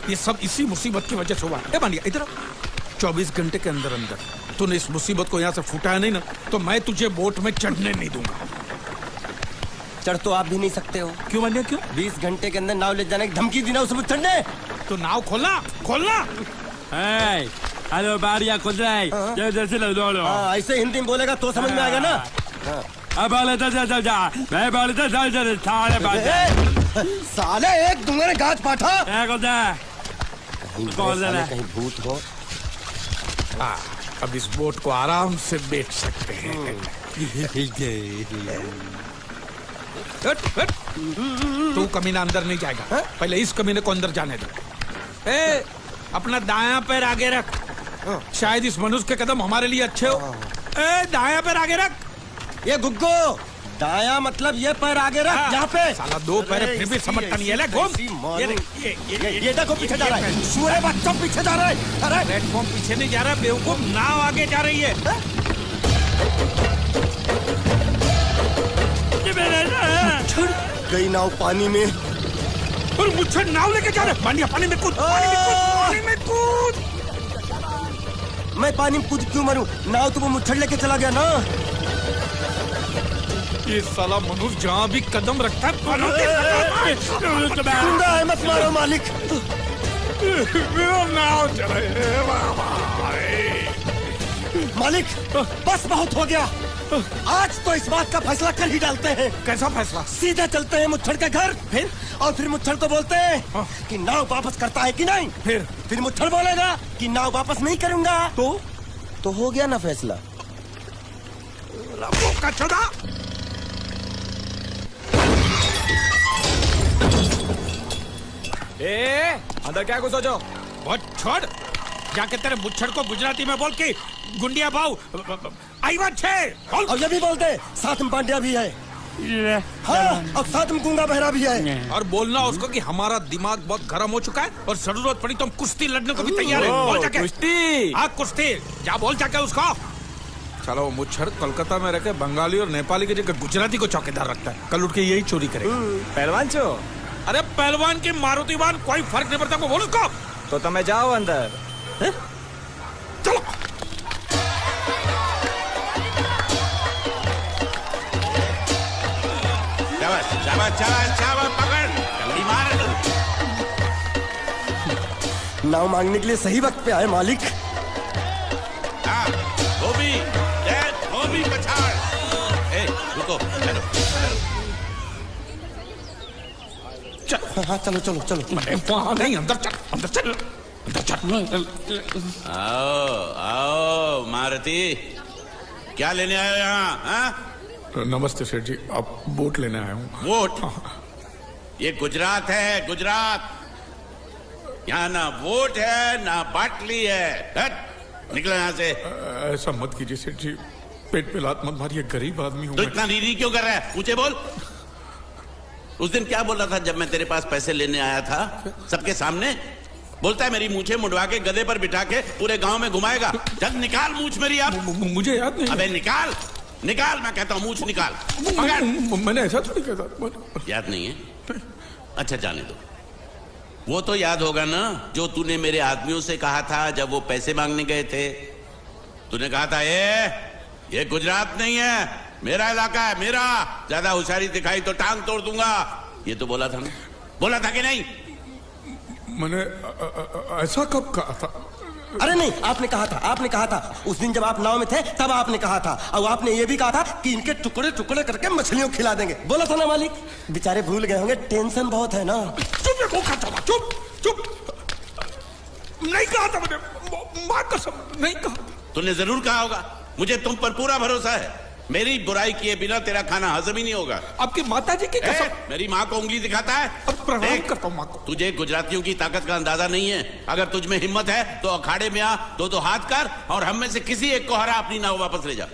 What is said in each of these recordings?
ये सब इसी मुसीबत की वजह से हुआ है। मानिया इधर 24 घंटे के अंदर अंदर तूने इस मुसीबत को यहाँ से फुटाया नहीं ना तो मैं तुझे बोट में चढ़ने नहीं दूंगा। चढ़ तो आप भी नहीं सकते हो। क्यों मानिया क्यों? 20 घंटे के अंदर नाव ले जाने की धमकी दी ना उसे मुझे चढ़ने। तो नाव खोलना खोलना। हेलो बारिया खुल रहा है। ऐसे हिंदी में बोलेगा तो समझ में आएगा ना। अब मैं साले एक दूंगे गाज पाठा। कहीं भूत हो। अब इस बोट को आराम से बेच सकते हैं। तू कमीना अंदर नहीं जाएगा। पहले इस कमीने को अंदर जाने दो। अपना दायां पैर आगे रख। शायद इस मनुष्य के कदम हमारे लिए अच्छे हो। दायां पैर आगे रख। ये गुग्गो दाया मतलब ये पैर आगे रख। यहाँ पे साला 2 पैर फिर भी समझता नहीं है। ले घूम। ये देखो पीछे जा रहा है। सूरे बच्चों पीछे जा रहा है। अरे प्लेटफॉर्म पीछे नहीं जा रहा बेवकूफ, नाव आगे जा रही है। गई नाव पानी में और मुझे नाव लेके जा रहे। पानी में कूद। पानी में कूद। मैं पानी में कूद क्यों मरूं? नाव तो वो मुच्छड़ लेके चला गया ना। ये साला मनुष्य जहाँ भी कदम रखता है गुंडा है, मत मारो मालिक। नाव चले मालिक बस बहुत हो गया। आज तो इस बात का फैसला कर ही डालते हैं। कैसा फैसला? सीधे चलते हैं मुच्छड़ के घर। फिर मुच्छड़ को बोलते हैं कि नाव वापस करता है कि नहीं। फिर मुच्छड़ बोलेगा कि नाव वापस नहीं करूंगा। तो हो गया ना फैसला। अंदर क्या घुसो जो? बहुत छोड़। जाके तेरे मुच्छड़ को गुजराती में बोल के गुंडिया भाव आई बात छे। और ये भी बोलते साथ में पांड्या भी है। हाँ, और साथ में गूंगा बहरा भी है। और बोलना उसको कि हमारा दिमाग बहुत गर्म हो चुका है और जरूरत पड़ी तो हम कुश्ती लड़ने को भी तैयार है। बोल जाके कुश्ती। हाँ कुश्ती जा बोल जाके उसको। चलो मुच्छड़ कोलकाता में रहकर बंगाली और नेपाली की जगह गुजराती को चौकीदार रखता है। कल उठ के यही चोरी करेगा। पहलवान छो? अरे पहलवान की मारुतिवान कोई फर्क नहीं पड़ता। बोल उसको। तो तुम्हें जाओ अंदर। चलो पकड़ मार। नाव मांगने के लिए सही वक्त पे आए मालिक। धोबी पछाड़। रुको हाँ चलो चलो चलो। वहाँ नहीं, अंदर चल अंदर चल अंदर चल। आओ मारुति, क्या लेने आए हो यहाँ? नमस्ते सेठ जी, आप बोट लेने आया हूँ। बोट? ये गुजरात है, गुजरात। यहाँ ना बोट है ना बाटली है। निकलो यहाँ से। ऐसा मत कीजिए सेठ जी, पेट पे लात मत मारिए, गरीब आदमी हूँ। तो इतना रीरी क्यों कर रहा है? पूछे बोल। उस दिन क्या बोला था जब मैं तेरे पास पैसे लेने आया था सबके सामने? बोलता है मेरी मूछें मुंडवा के गधे पर बिठा के पूरे गांव में घुमाएगा। जब निकाल मूछ मेरी। अब मुझे याद नहीं। अबे निकाल निकाल, मैं कहता हूँ मूछ निकाल। मैंने ऐसा थोड़ी कहा। याद नहीं है? अच्छा जाने दो। वो तो याद होगा ना जो तूने मेरे आदमियों से कहा था जब वो पैसे मांगने गए थे। तूने कहा था ये गुजरात नहीं है, मेरा इलाका है, मेरा। ज्यादा होशियारी दिखाई तो टांग तोड़ दूंगा। ये तो बोला था ना? बोला था कि नहीं? मैंने ऐसा कब कहा था? अरे नहीं, आपने कहा था उस दिन जब आप नाव में थे तब आपने कहा था। और आपने ये भी कहा था कि इनके टुकड़े टुकड़े करके मछलियों खिला देंगे। बोला था ना मालिक? बेचारे भूल गए होंगे, टेंशन बहुत है ना। चुप चुप। नहीं कहा था मैंने, मां कसम नहीं कहा। तूने जरूर कहा होगा। मुझे तुम पर पूरा भरोसा है। मेरी बुराई किए बिना तेरा खाना हजम ही नहीं होगा। आपकी माता जी की कसम। मेरी माँ को उंगली दिखाता है। अब प्रणाम करता हूँ माँ को। तुझे गुजरातियों की ताकत का अंदाजा नहीं है। अगर तुझ में हिम्मत है तो अखाड़े में आ, दो हाथ कर और हम में से किसी एक को हरा अपनी नाव वापस ले जा।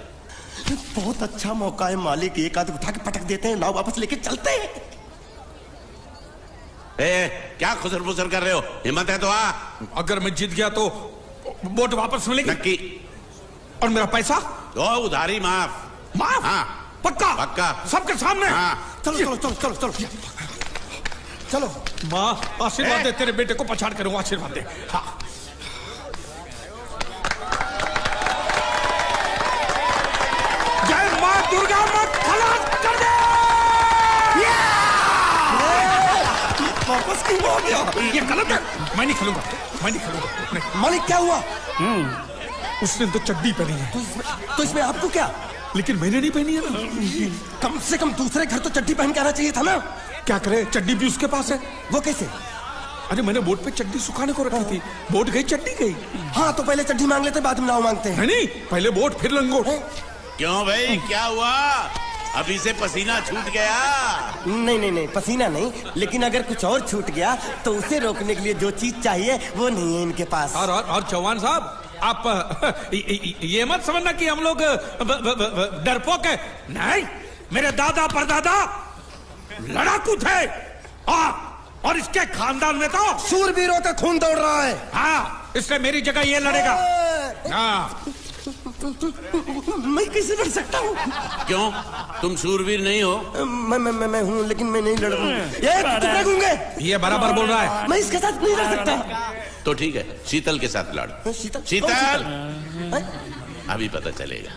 बहुत अच्छा मौका है मालिक, एक आदमी उठा के पटक देते हैं, नाव वापस लेके चलते हैं। क्या खुसर फुसर कर रहे हो? हिम्मत है तो आ। अगर मैं जीत गया तो बोट वापस मिलेगी? नक्की। और मेरा पैसा? तो उधारी माफ। माफ? हाँ पक्का? पक्का। सबके सामने? हाँ। चलो चलो चलो चलो चलो। चलो। माँ आशीर्वाद दे, तेरे बेटे को पछाड़ कर आशीर्वाद दे। हाँ जय माँ दुर्गा, मत खलास कर दे। वापस क्यों हो गया? ये गलत है, मैं नहीं खेलूंगा, मैं नहीं खेलूंगा नहीं। मालिक क्या हुआ? उसने तो चड्डी पहनी है, तो इसमें आपको क्या? लेकिन मैंने नहीं पहनी है ना। कम से कम दूसरे घर तो चड्डी पहन के आना चाहिए था ना। क्या करे, चड्डी भी उसके पास है। वो कैसे? अरे मैंने बोट पे चड्डी सुखाने को रखी थी, बोट गई चड्डी गई। हाँ तो पहले चड्डी मांग लेते, बाद में नाव मांगते हैं। नहीं, पहले बोट फिर लंगोट। क्यों भाई, क्या हुआ? अभी से पसीना छूट गया? नहीं नहीं नहीं, पसीना नहीं, लेकिन अगर कुछ और छूट गया तो उसे रोकने के लिए जो चीज चाहिए वो नहीं है इनके पास। और चौहान साहब, आप ये मत समझना कि हम लोग डरपोक है। नहीं, मेरे दादा परदादा लड़ाकू थे, और इसके खानदान में तो शूरवीरों का खून दौड़ रहा है। हाँ, इसलिए मेरी जगह ये लड़ेगा। हाँ। मैं कैसे लड़ सकता हूँ? क्यों, तुम शूरवीर नहीं हो? मैं हूँ, लेकिन मैं नहीं लड़ रहा हूँ। ये गूंगे, ये बराबर बोल रहा है। मैं इसके साथ नहीं लड़ सकता। तो ठीक है, शीतल के साथ लड़। शीतल? शीतल, हैं? अभी पता चलेगा।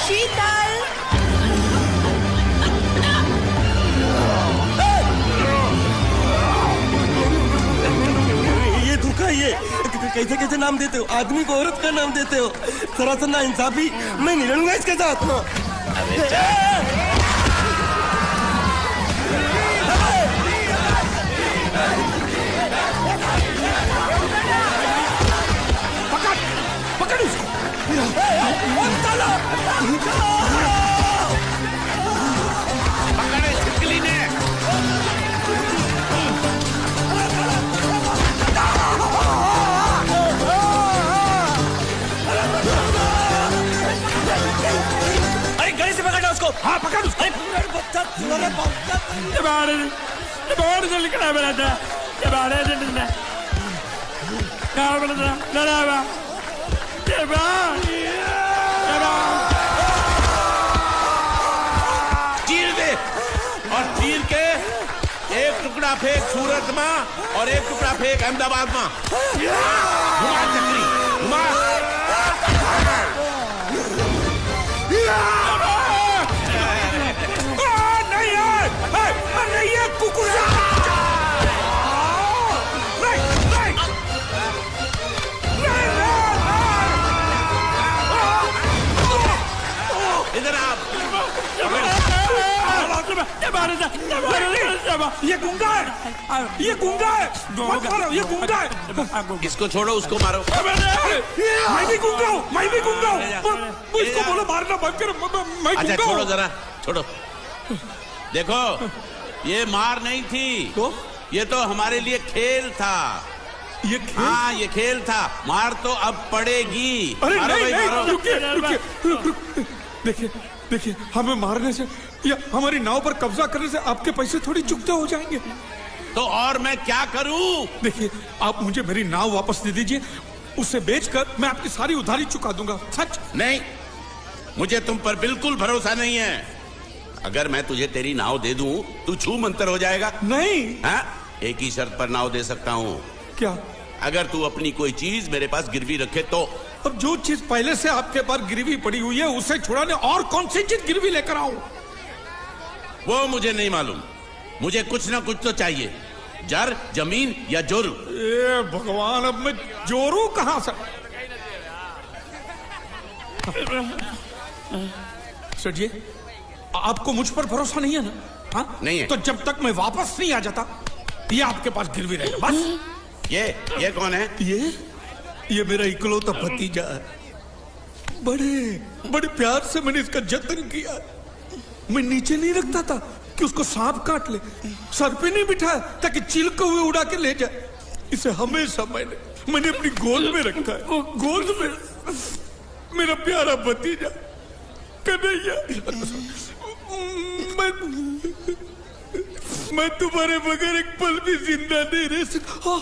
शीतल, ये धोखा, ये कैसे कैसे नाम देते हो? आदमी को औरत का नाम देते हो, सरासर ना इंसाफी। मैं नहीं लड़ूंगा इसके साथ। अरे चल। पकड़ इसको। पकड़े छिपकली ने। अरे गले से पकड़ना उसको। हाँ पकड़ उसको। बाहर से लिखना बना था, बाहर से लिखना बना था, लड़ा चीर दे, और चीर के एक टुकड़ा फेंक सूरत में और एक टुकड़ा फेंक अहमदाबाद में। घुमा चक्री, घुमा। नहीं है कुकुर। इधर आप। ये गुंगा है, ये गुंगा है, मत मारो, ये गुंगा है। इसको छोड़ो, उसको मारो। मैं भी गुंगा हूँ, मैं भी गुंगा हूँ। इसको बोलो मारना बंद करो, मैं अच्छा गुंगा छोड़ो, हूँ। जरा छोड़ो। देखो, ये मार नहीं थी, तो ये तो हमारे लिए खेल था। ये खेल? हाँ, ये खेल था। मार तो अब पड़ेगी। अरे मारो नहीं, भाई, नहीं, मारो। रुकिए, रुकिए, देखिए, देखिए, हमें मारने से या हमारी नाव पर कब्जा करने से आपके पैसे थोड़ी चुकते हो जाएंगे। तो और मैं क्या करूं? देखिए, आप मुझे मेरी नाव वापस दे दीजिए, उसे बेचकर मैं आपकी सारी उधारी चुका दूंगा। सच? नहीं, मुझे तुम पर बिल्कुल भरोसा नहीं है। अगर मैं तुझे तेरी नाव दे दूं, तू छू मंतर हो जाएगा। नहीं। हाँ? एक ही शर्त पर नाव दे सकता हूँ। क्या? अगर तू अपनी कोई चीज मेरे पास गिरवी रखे तो। अब जो चीज पहले से आपके पास गिरवी पड़ी हुई है उसे छुड़ाने और कौन सी चीज गिरवी लेकर आऊं? वो मुझे नहीं मालूम। मुझे कुछ ना कुछ तो चाहिए, जर, जमीन या जोरू। ए भगवान, अब मैं जोरू कहां से? सर जी, आपको मुझ पर भरोसा नहीं है ना? हाँ? नहीं है। तो जब तक मैं वापस नहीं आ जाता, ये आपके पास गिरवी रहेगा बस। ये कौन है? ये मेरा इकलौता भतीजा है। बड़े बड़े प्यार से मैंने इसका जतन किया। मैं नीचे नहीं रखता था कि उसको सांप काट ले, सर पे नहीं बिठाया ताकि चिलके हुए उड़ा के ले जाए। इसे हमेशा मैंने अपनी गोद में रखा है। गोद में मेरा प्यारा भतीजा कन्हैया। मैं तुम्हारे बगैर एक पल भी जिंदा नहीं रह सकता।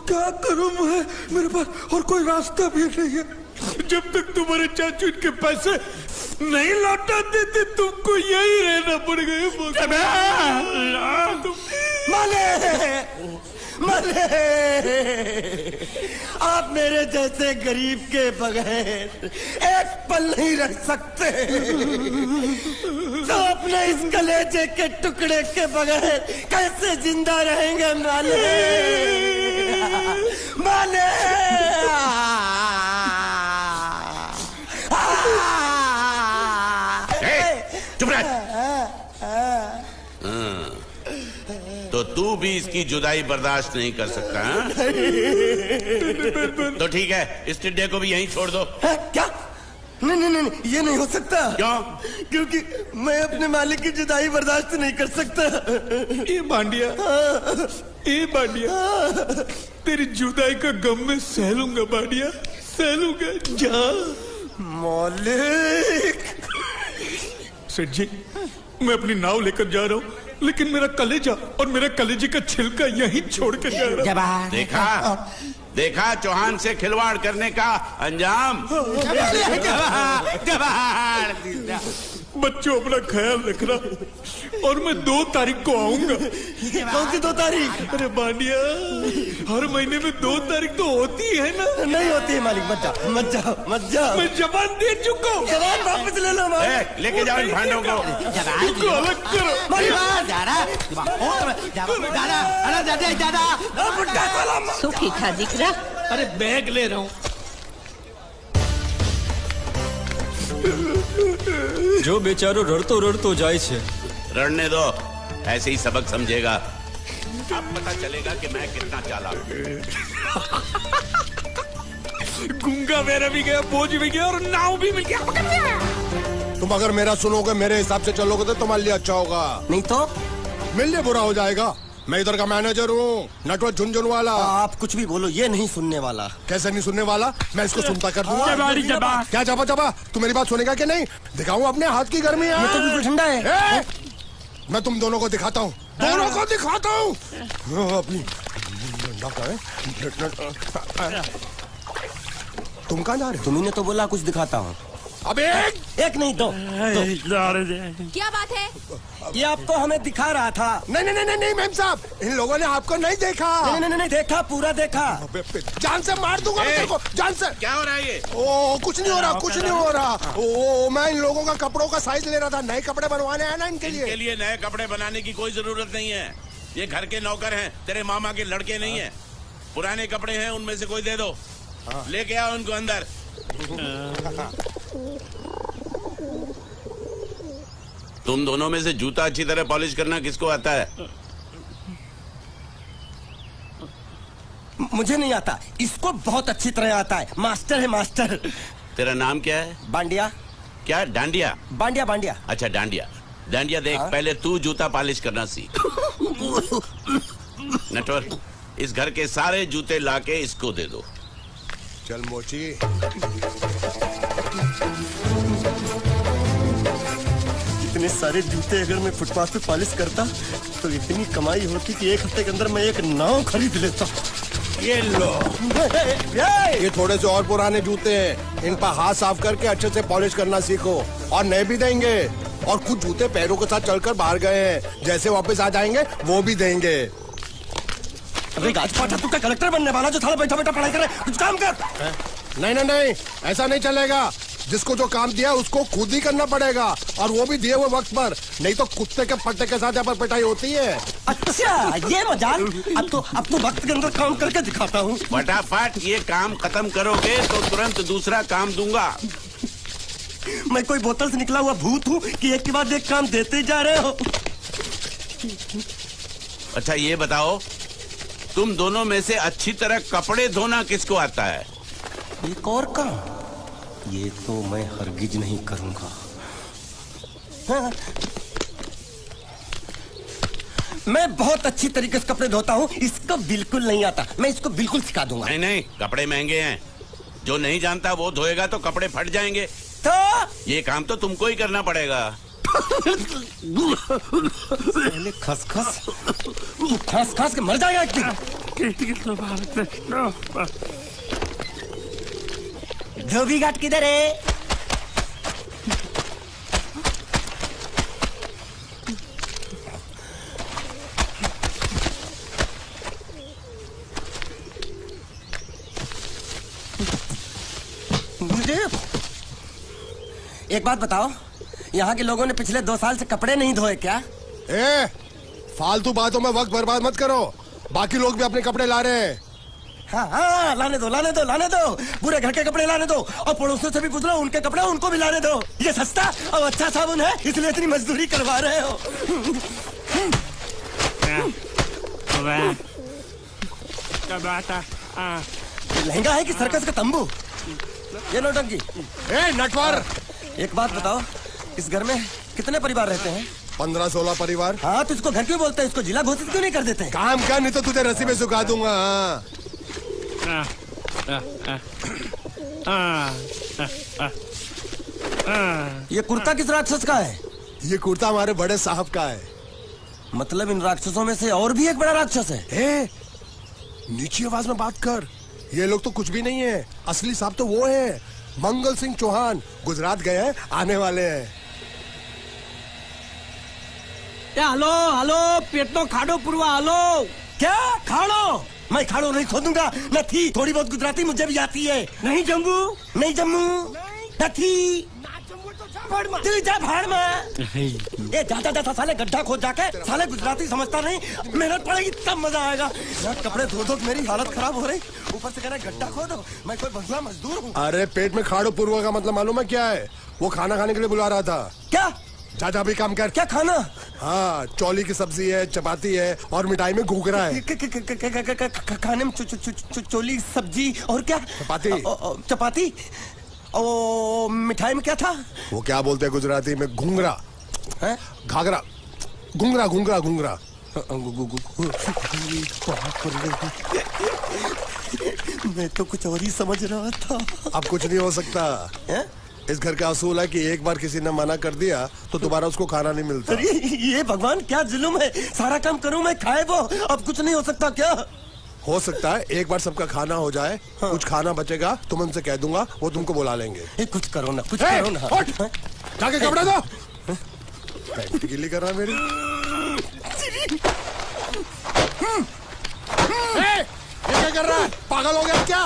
क्या करूं मैं, मेरे पास और कोई रास्ता भी नहीं है। जब तक तुम्हारे चाचू इनके पैसे नहीं लौटा देते तुमको यही रहना पड़ेगा। माले, आप मेरे जैसे गरीब के बगैर एक पल नहीं रह सकते, तो अपने इस कलेजे के टुकड़े के बगैर कैसे जिंदा रहेंगे माले? माले, चुप रह। तो तू भी इसकी जुदाई बर्दाश्त नहीं कर सकता हाँ? तो ठीक है, इस टिड्डे को भी यहीं छोड़ दो। क्या? नहीं, ये नहीं हो सकता। क्यों? क्योंकि मैं अपने मालिक की जुदाई बर्दाश्त नहीं कर सकता। ये बांडिया, तेरी जुदाई का गम में सह लूंगा बांडिया, सह लूंगा। जा मालिक। सेठ जी, मैं अपनी नाव लेकर जा रहा हूँ, लेकिन मेरा कलेजा और मेरा कलेजे का छिलका यहीं छोड़ कर जा रहा हूँ। देखा चौहान से खिलवाड़ करने का अंजाम। बच्चों, अपना ख्याल रखना, और मैं 2 तारीख को आऊंगा। कौन सी 2 तारीख? अरे बांडिया, हर महीने में 2 तारीख तो होती है ना? नहीं होती है मालिक, मत जाओ। मैं जबान दे चुका हूँ। जवान वापस ले लो मालिक। लेके जाओ इन भांडों को। इनको अलग करो। सुखी था दिखरा। अरे बैग ले रहा हूँ। जो बेचारो रड़तो जाए छे। रड़ने दो, ऐसे ही सबक समझेगा। अब पता चलेगा कि मैं कितना चालाक हूँ। गुंगा मेरा भी गया, बोझ भी गया और नाव भी मिल गया। तुम अगर मेरा सुनोगे, मेरे हिसाब से चलोगे तो तुम्हारे लिए अच्छा होगा, नहीं तो मेरे लिए बुरा हो जाएगा। मैं इधर का मैनेजर हूँ, नटवर झुनझुनवाला। आप कुछ भी बोलो, ये नहीं सुनने वाला। कैसे नहीं सुनने वाला? मैं इसको सुनता कर दूंगा। क्या जबा? तू मेरी बात सुनेगा कि नहीं? दिखाऊं अपने हाथ की गर्मी? ये तो बिल्कुल ठंडा है। मैं तुम दोनों को दिखाता हूँ, अपनी। तुम कहाँ जा रहे हो? तुम्ही तो बोला कुछ दिखाता हूँ। अब एक नहीं, 2। क्या बात है? ये आपको हमें दिखा रहा था। नहीं मेम साहब, इन लोगों ने आपको नहीं देखा। नहीं, देखा, पूरा देखा। जान से मार दूंगा तेरे को, जान से। क्या हो रहा है ये? ओ कुछ नहीं हो रहा। ओ मैं इन लोगों का कपड़ों का साइज ले रहा था, नए कपड़े बनवाने आया ना इनके लिए। नए कपड़े बनाने की कोई जरूरत नहीं है। ये घर के नौकर हैं, तेरे मामा के लड़के नहीं हैं। पुराने कपड़े हैं, उनमें से कोई दे दो। लेके आओ उनको अंदर। तुम दोनों में से जूता अच्छी तरह पॉलिश करना किसको आता है? मुझे नहीं आता, इसको बहुत अच्छी तरह आता है। मास्टर है, मास्टर। तेरा नाम क्या है? बांडिया। क्या? डांडिया? बांडिया। अच्छा, डांडिया देख, पहले तू जूता पॉलिश करना सीख। नटवर, इस घर के सारे जूते लाके इसको दे दो। चल मोची। इतने सारे जूते अगर मैं फुटपाथ पे पॉलिश करता तो इतनी कमाई होती कि 1 हफ्ते के अंदर मैं एक नाव खरीद लेता। ये लो, ये थोड़े से और पुराने जूते हैं, इन पर हाथ साफ करके अच्छे से पॉलिश करना सीखो, और नए भी देंगे। और कुछ जूते पैरों के साथ चलकर बाहर गए हैं, जैसे वापस आ जाएंगे वो भी देंगे। अरे गाजपाटा, तू क्या कलेक्टर बनने वाला जो थाला बैठा पढ़ाई करे? कुछ काम कर। नहीं, ऐसा नहीं चलेगा। जिसको जो काम दिया उसको खुद ही करना पड़ेगा, और वो भी दिए हुए वक्त पर, नहीं तो कुत्ते के पट्टे के साथ यहाँ पर पिटाई होती है। अच्छा, ये मजाक। अब तो वक्त के अंदर काम करके दिखाता हूँ। फटाफट ये काम खत्म करोगे तो तुरंत दूसरा काम दूंगा। मैं कोई बोतल से निकला हुआ भूत हूँ कि एक के बाद एक काम देते जा रहे हो? अच्छा ये बताओ, तुम दोनों में से अच्छी तरह कपड़े धोना किसको आता है? एक और काम, ये तो मैं हरगिज नहीं करूंगा। हाँ। मैं बहुत अच्छी तरीके से कपड़े धोता हूँ, इसको बिल्कुल नहीं आता। मैं इसको बिल्कुल सिखा दूंगा। नहीं, कपड़े महंगे हैं। जो नहीं जानता वो धोएगा तो कपड़े फट जाएंगे। तो ये काम तो तुमको ही करना पड़ेगा। पहले खसखस तू खस खस के मर जाएगा एक दिन। धोबी घाट किधर है? मुझे एक बात बताओ, यहाँ के लोगों ने पिछले 2 साल से कपड़े नहीं धोए क्या? ए, फालतू बातों में वक्त बर्बाद मत करो। बाकी लोग भी अपने कपड़े ला रहे हैं। हाँ, लाने दो लाने दो लाने दो, पूरे घर के कपड़े लाने दो, और पड़ोसियों से भी पूछ लो, उनके कपड़े उनको भी लाने दो। ये सस्ता और अच्छा साबुन है, इसलिए इतनी मजदूरी करवा रहे हो। लहंगा है कि सर्कस का तंबू? ये नौटंकी। ए नटवर, एक बात बताओ, इस घर में कितने परिवार रहते हैं? 15-16 परिवार। हाँ, तो इसको घर क्यों बोलते हैं? इसको जिला घोषित क्यों नहीं कर देते? काम कर, नहीं तो तुझे रस्सी में सुखा दूंगा। ये कुर्ता किस राक्षस का है? ये कुर्ता हमारे बड़े साहब का है। मतलब इन राक्षसों में से और भी एक बड़ा राक्षस है? ए, नीची आवाज में बात कर। ये लोग तो कुछ भी नहीं है, असली साहब तो वो है, मंगल सिंह चौहान। गुजरात गए हैं, आने वाले हैं। હાલો હાલો પેટનો ખાડો પૂરવા હાલો. क्या खाड़ो? मैं खाड़ो नहीं खोदूंगा। न थी, थोड़ी बहुत गुजराती मुझे भी आती है। નહીં જમવું? नहीं जम्मू न थी। तू जा भाड़ में। ये जाता जाता साले गड्ढा खोद जाके साले गुजराती समझता नहीं, मेहनत पड़ेगी तब मजा आएगा। यार कपड़े धो धो मेरी हालत खराब हो रही, ऊपर से कह रहे गड्ढा खोदो। मैं कोई बंगला मजदूर हूँ? अरे पेट में खाड़ो पूर्वा का मतलब मालूम है क्या है? वो खाना खाने के लिए बुला रहा था। क्या? जा भी काम कर। क्या खाना? हाँ, चौली की सब्जी है, चपाती है और मिठाई में घूघरा है। खाने में चोली सब्जी और क्या? चपाती। चपाती। ओ मिठाई में क्या था? वो क्या बोलते हैं गुजराती में? घूंघरा है, घाघरा, घूंघरा घूंघरा घूंघरा। मैं तो कुछ और ही समझ रहा था। अब कुछ नहीं हो सकता है? इस घर का असूल है कि एक बार किसी ने मना कर दिया तो दोबारा उसको खाना नहीं मिलता। अरे ये भगवान क्या जुल्म है, सारा काम करूं मैं, खाए वो। अब कुछ नहीं हो सकता क्या? हो सकता है एक बार सबका खाना हो जाए। हाँ। कुछ खाना बचेगा तो मैं उनसे कह दूंगा, वो तुमको बुला लेंगे। कुछ करो ना, कुछ करो ना। जाके कपड़ा दो। पैंट गीली कर रहा मेरी। ये क्या कर रहा है? पागल हो गया क्या?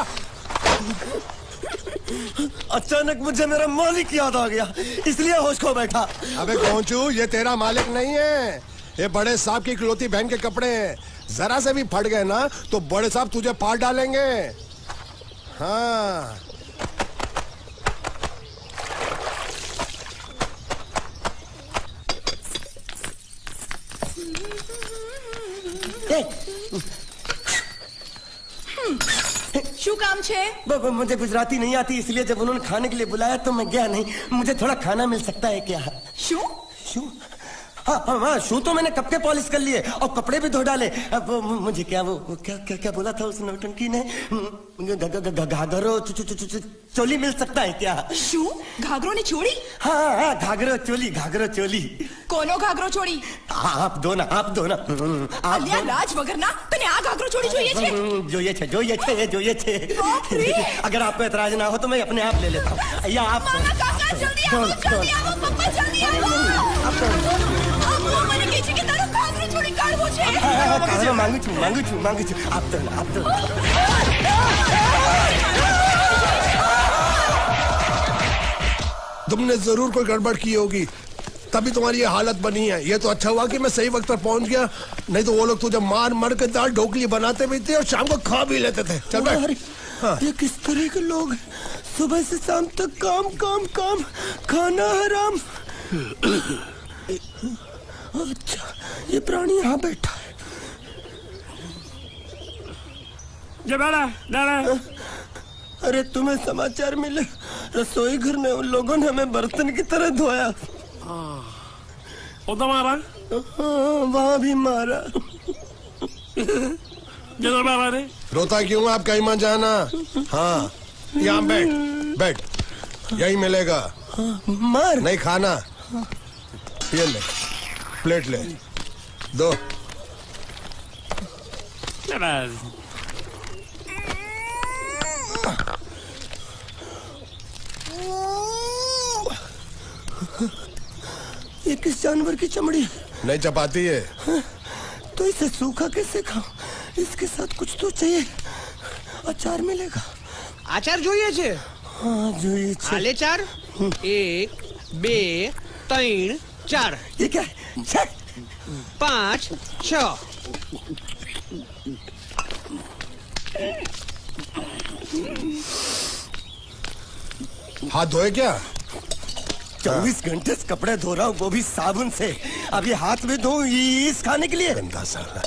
अचानक मुझे मेरा मालिक याद आ गया, इसलिए होश खो बैठा। अबे पहुंचू, ये तेरा मालिक नहीं है, ये बड़े साहब की इकलौती बहन के कपड़े हैं। जरा से भी फट गए ना तो बड़े साहब तुझे फाड़ डालेंगे। हाँ, શું કામ છે? मुझे गुजराती नहीं आती, इसलिए जब उन्होंने खाने के लिए बुलाया तो मैं गया नहीं। मुझे थोड़ा खाना मिल सकता है क्या? શું? शू? हाँ, शू तो मैंने कब के पॉलिश कर लिए और कपड़े भी धो डाले। अब मुझे क्या वो क्या क्या क्या बोला था उस नौटंकी ने? घाघरो चोली मिल सकता है क्या? શું? ઘાઘરો ને ચોળી? हाँ, घाघरो चोली, घाघरो चोली। કોનો ઘાઘરો ચોળી? आप दो ना, आप दो ना। અલ્યા લાજ વગરના તને આ ઘાઘરો ચોળી જોઈએ છે? જોઈએ છે। अगर आपको एतराज ना हो तो मैं अपने आप ले लेता हूँ। या आप મામા કાકા જલ્દી આવો, જલ્દી આવો, પપ્પા જલ્દી આવો। અમ્મુ મને કહે છે કે તારો ઘાઘરો ચોળી કાઢવો છે। मांगू छू। आप दो ना, आप दो। तुमने जरूर कोई गड़बड़ की होगी, तभी तुम्हारी ये हालत बनी है। ये तो अच्छा हुआ कि मैं सही वक्त पर पहुंच गया, नहीं तो वो लोग तुझे मार के दाल ढोकली बनाते भी थे और शाम को खा भी लेते थे। चल बैठ। हाँ। ये किस तरह के लोग हैं? सुबह से शाम तक काम काम काम, खाना हराम। अच्छा, ये प्राणी यहाँ बैठा है। अरे तुम्हें समाचार मिले? रसोई घर में उन लोगों ने हमें बर्तन की तरह धोया। उधर मारा? हाँ, वहाँ भी मारा। जिधर मारा रे? रोता क्यों? आप कहीं मत जाना। हाँ, यहाँ बैठ, यही मिलेगा। मार नहीं खाना। ये ले, प्लेट ले, दो। ये किस जानवर की चमड़ी है? नहीं चपाती है। तो इसे सूखा कैसे खाऊं? इसके साथ कुछ तो चाहिए। अचार मिलेगा? આચાર જોઈએ છે? हाँ જોઈએ છે। આલે ચાર 1 2 3 4 ये क्या है? छे! 5 6 हाथ धोए क्या? 24 घंटे से कपड़े धो रहा हूँ, वो भी साबुन से। अब ये हाथ में धो इस खाने के लिए? गंदा साला।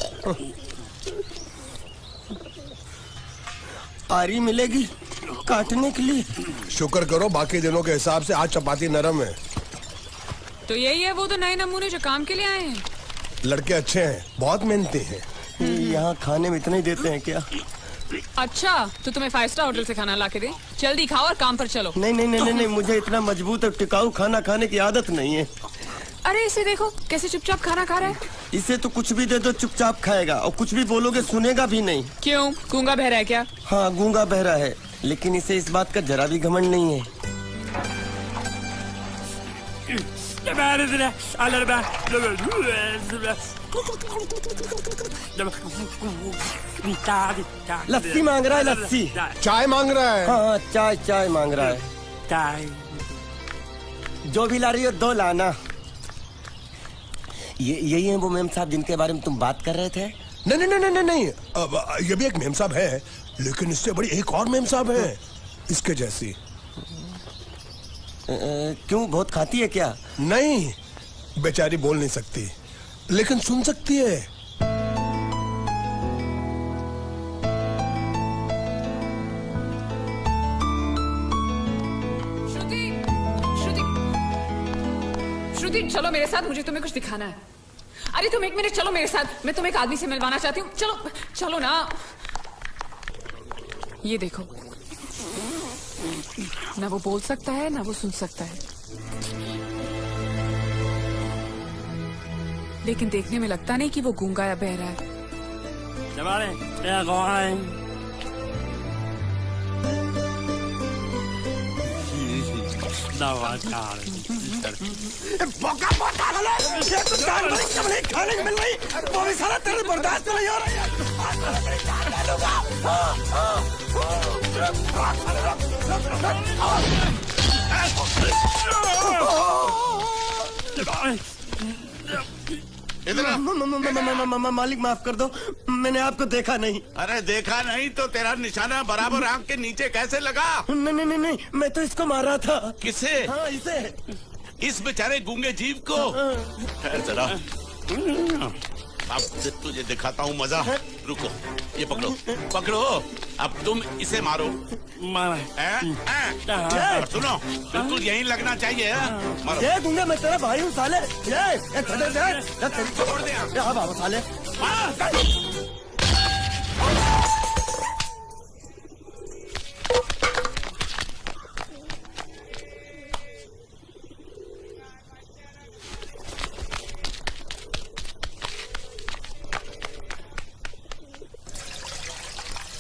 आरी मिलेगी काटने के लिए? शुक्र करो बाकी दिनों के हिसाब से आज चपाती नरम है। तो यही है वो तो नए नमूने जो काम के लिए आए हैं। लड़के अच्छे हैं, बहुत मेहनती हैं। यहाँ खाने में इतना ही देते हैं क्या? अच्छा तो तुम्हें 5 स्टार होटल से खाना ला के दे। जल्दी खाओ और काम पर चलो। नहीं नहीं नहीं नहीं, नहीं मुझे इतना मजबूत और टिकाऊ खाना खाने की आदत नहीं है। अरे इसे देखो कैसे चुपचाप खाना खा रहा है। इसे तो कुछ भी दे दो चुपचाप खाएगा, और कुछ भी बोलोगे सुनेगा भी नहीं। क्यों, गूंगा बहरा है क्या? हाँ गूंगा बहरा है, लेकिन इसे इस बात का जरा भी घमंड नहीं है। लस्सी मांग रहा है, लस्सी। चाय मांग रहा है। हाँ चाय चाय मांग रहा है। ચાય जो भी ला रही हो 2 लाना। यही है वो मेम साहब जिनके बारे में तुम बात कर रहे थे? नहीं नहीं नहीं नहीं नहीं, अब ये भी एक मेम साहब है, लेकिन इससे बड़ी एक और मेम साहब है इसके जैसी। क्यों, बहुत खाती है क्या? नहीं, बेचारी बोल नहीं सकती लेकिन सुन सकती है। श्रुति श्रुति श्रुति चलो मेरे साथ, मुझे तुम्हें कुछ दिखाना है। अरे तुम 1 मिनट चलो मेरे साथ, मैं तुम्हें एक आदमी से मिलवाना चाहती हूँ। चलो चलो ना। ये देखो, ना वो बोल सकता है ना वो सुन सकता है, लेकिन देखने में लगता नहीं कि वो गूंगा या बहरा है। खाने मिल रही, वो भी सारा तेरे बर्दाश्त नहीं हो रहा। मालिक माफ कर दो, मैंने आपको देखा नहीं। अरे देखा नहीं तो तेरा निशाना बराबर आंख के नीचे कैसे लगा? नहीं नहीं नहीं नहीं, मैं तो इसको मार रहा था। किसे? हाँ इसे। इस बेचारे गूंगे जीव को? ठहर जरा, अब तुझे दिखाता हूँ मजा। रुको, ये पकड़ो पकड़ो, अब तुम इसे मारो। सुनो, बिल्कुल यहीं लगना चाहिए। मारो। ये गूंगे, मैं तेरा भाई हूँ साले। ये छोड़ दे बाबा साले।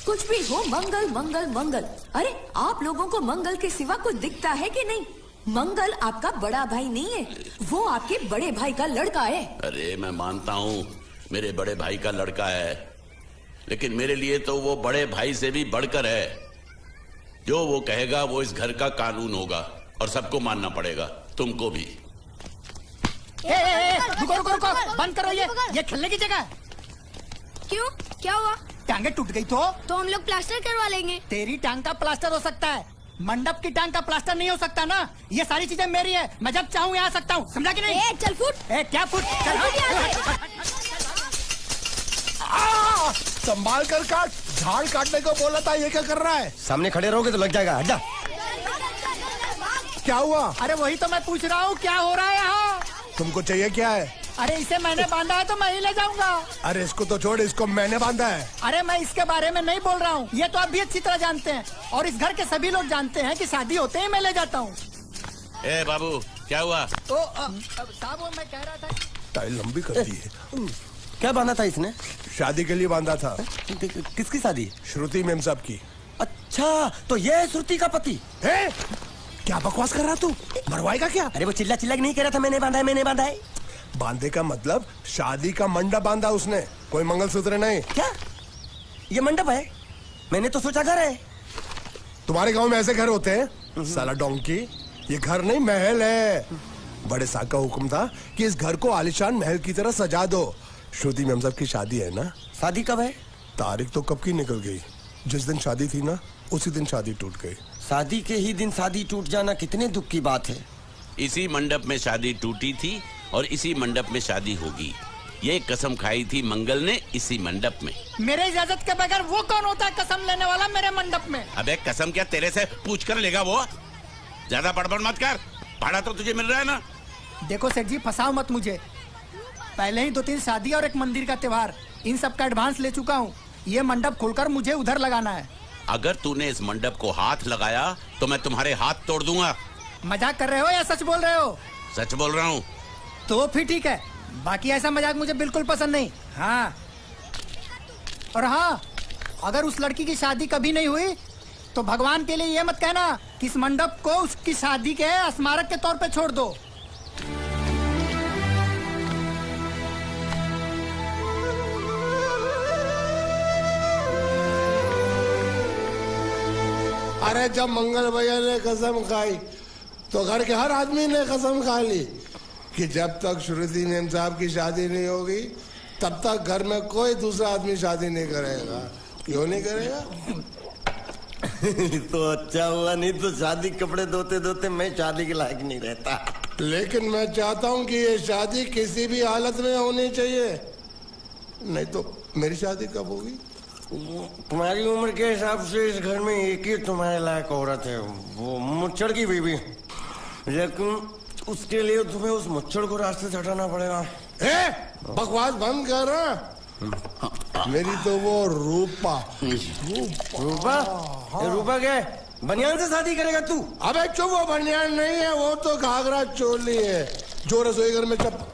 कुछ भी हो, मंगल मंगल मंगल। अरे आप लोगों को मंगल के सिवा कुछ दिखता है कि नहीं? मंगल आपका बड़ा भाई नहीं है, वो आपके बड़े भाई का लड़का है। अरे मैं मानता हूँ मेरे बड़े भाई का लड़का है, लेकिन मेरे लिए तो वो बड़े भाई से भी बढ़कर है। जो वो कहेगा वो इस घर का कानून होगा और सबको मानना पड़ेगा, तुमको भी। रुको रुको रुको, बंद करो ये खेलने की जगह। क्यों, क्या हुआ? टांगे टूट गई तो हम लोग प्लास्टर करवा लेंगे। तेरी टांग का प्लास्टर हो सकता है, मंडप की टांग का प्लास्टर नहीं हो सकता ना। ये सारी चीजें मेरी है, मैं जब चाहूँ यहाँ आ सकता हूँ, समझा कि नहीं? चल फुट। क्या फुट? संभाल कर काट, झाड़ काटने को बोला था, ये क्या कर रहा है? सामने खड़े रहोगे तो लग जाएगा, हट जा। क्या हुआ? अरे वही तो मैं पूछ रहा हूँ, क्या हो रहा है यहाँ? तुमको चाहिए क्या है? अरे इसे मैंने बांधा है तो मैं ही ले जाऊंगा। अरे इसको तो छोड़, इसको मैंने बांधा है। अरे मैं इसके बारे में नहीं बोल रहा हूँ, ये तो आप भी अच्छी तरह जानते हैं और इस घर के सभी लोग जानते हैं कि शादी होते ही मैं ले जाता हूँ। ए बाबू, क्या हुआ? साहब वो मैं कह रहा था टाइल लंबी कर दी है। क्या बांधा था इसने? शादी के लिए बांधा था। किसकी शादी? श्रुति मेम साहब की। अच्छा, तो ये है श्रुति का पति है? क्या बकवास कर रहा तू? मरवाएगा क्या? अरे वो चिल्ला चिल्ला नहीं कह रहा था मैंने बांधा है, मैंने बांधा है। बांधे का मतलब शादी का मंडप बांधा उसने, कोई मंगलसूत्र नहीं। क्या ये मंडप है? मैंने तो सोचा घर है। तुम्हारे गांव में ऐसे घर होते हैं? साला डोंकी, ये घर नहीं महल है। बड़े साहब का हुक्म था कि इस घर को आलीशान महल की तरह सजा दो। श्रुति मेम साहब की शादी है ना? शादी कब है? तारीख तो कब की निकल गई। जिस दिन शादी थी ना, उसी दिन शादी टूट गई। शादी के ही दिन शादी टूट जाना कितने दुख की बात है। इसी मंडप में शादी टूटी थी और इसी मंडप में शादी होगी। ये कसम खाई थी मंगल ने इसी मंडप में। मेरे इजाजत के बगैर वो कौन होता है कसम लेने वाला मेरे मंडप में? अबे कसम क्या तेरे से पूछ कर लेगा वो? ज्यादा बड़बड़ मत कर, भाड़ा तो तुझे मिल रहा है ना। देखो सेठ जी, फंसाओ मत मुझे। पहले ही 2-3 शादी और एक मंदिर का त्योहार, इन सब का एडवांस ले चुका हूँ। ये मंडप खोलकर मुझे उधर लगाना है। अगर तूने इस मंडप को हाथ लगाया तो मैं तुम्हारे हाथ तोड़ दूंगा। मजाक कर रहे हो या सच बोल रहे हो? सच बोल रहा हूँ। तो फिर ठीक है, बाकी ऐसा मजाक मुझे बिल्कुल पसंद नहीं। हाँ, और हाँ, अगर उस लड़की की शादी कभी नहीं हुई तो भगवान के लिए ये मत कहना कि इस मंडप को उसकी शादी के स्मारक के तौर पे छोड़ दो। अरे जब मंगल भैया ने कसम खाई तो घर के हर आदमी ने कसम खा ली कि जब तक श्रुति मेम साहब की शादी नहीं होगी तब तक घर में कोई दूसरा आदमी शादी नहीं करेगा। क्यों नहीं करेगा? तो अच्छा हुआ, नहीं तो शादी कपड़े धोते धोते मैं शादी के लायक नहीं रहता। लेकिन मैं चाहता हूँ कि ये शादी किसी भी हालत में होनी चाहिए, नहीं तो मेरी शादी कब होगी? तुम्हारी उम्र के हिसाब से इस घर में एक ही तुम्हारे लायक औरत है, वो मुच्छड़ की बीवी। लेकिन उसके लिए तुम्हें उस मुच्छड़ को रास्ते से हटाना पड़ेगा। बकवास बंद कर रहा। मेरी तो वो रूपा। रूपा? रूपा क्या बनियान से शादी करेगा तू? अबे चुप, वो बनियान नहीं है, वो तो घाघरा चोली है जो रसोई घर में चप।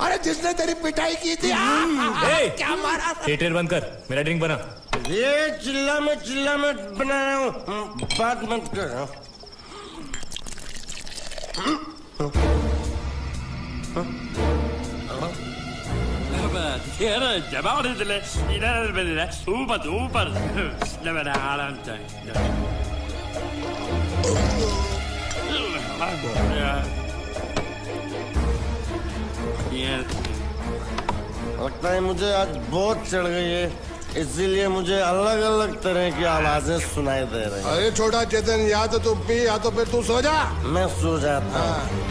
अरे जिसने तेरी पिटाई की थी। क्या मारा? थिएटर बंद कर, मेरा ड्रिंक बना। ये चिल्ला में बना रहा हूँ, बात मत कर। लगता है मुझे आज बहुत चढ़ गई है, इसीलिए मुझे अलग अलग तरह की आवाजें सुनाई दे रही हैं। अरे छोटा चेतन, या तो तू पी या तो फिर तू सो जा। मैं सो जाता हूँ।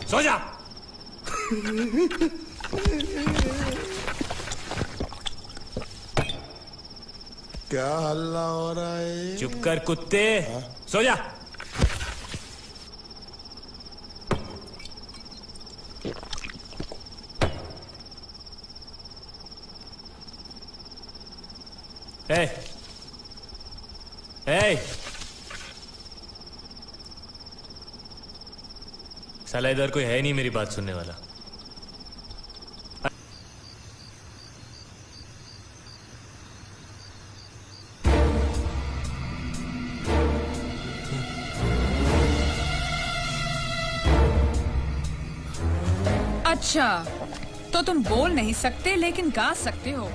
सो जा। क्या हल्ला हो रहा है? चुप कर कुत्ते, सो जा। साला इधर कोई है नहीं मेरी बात सुनने वाला। अच्छा, तो तुम बोल नहीं सकते लेकिन गा सकते हो।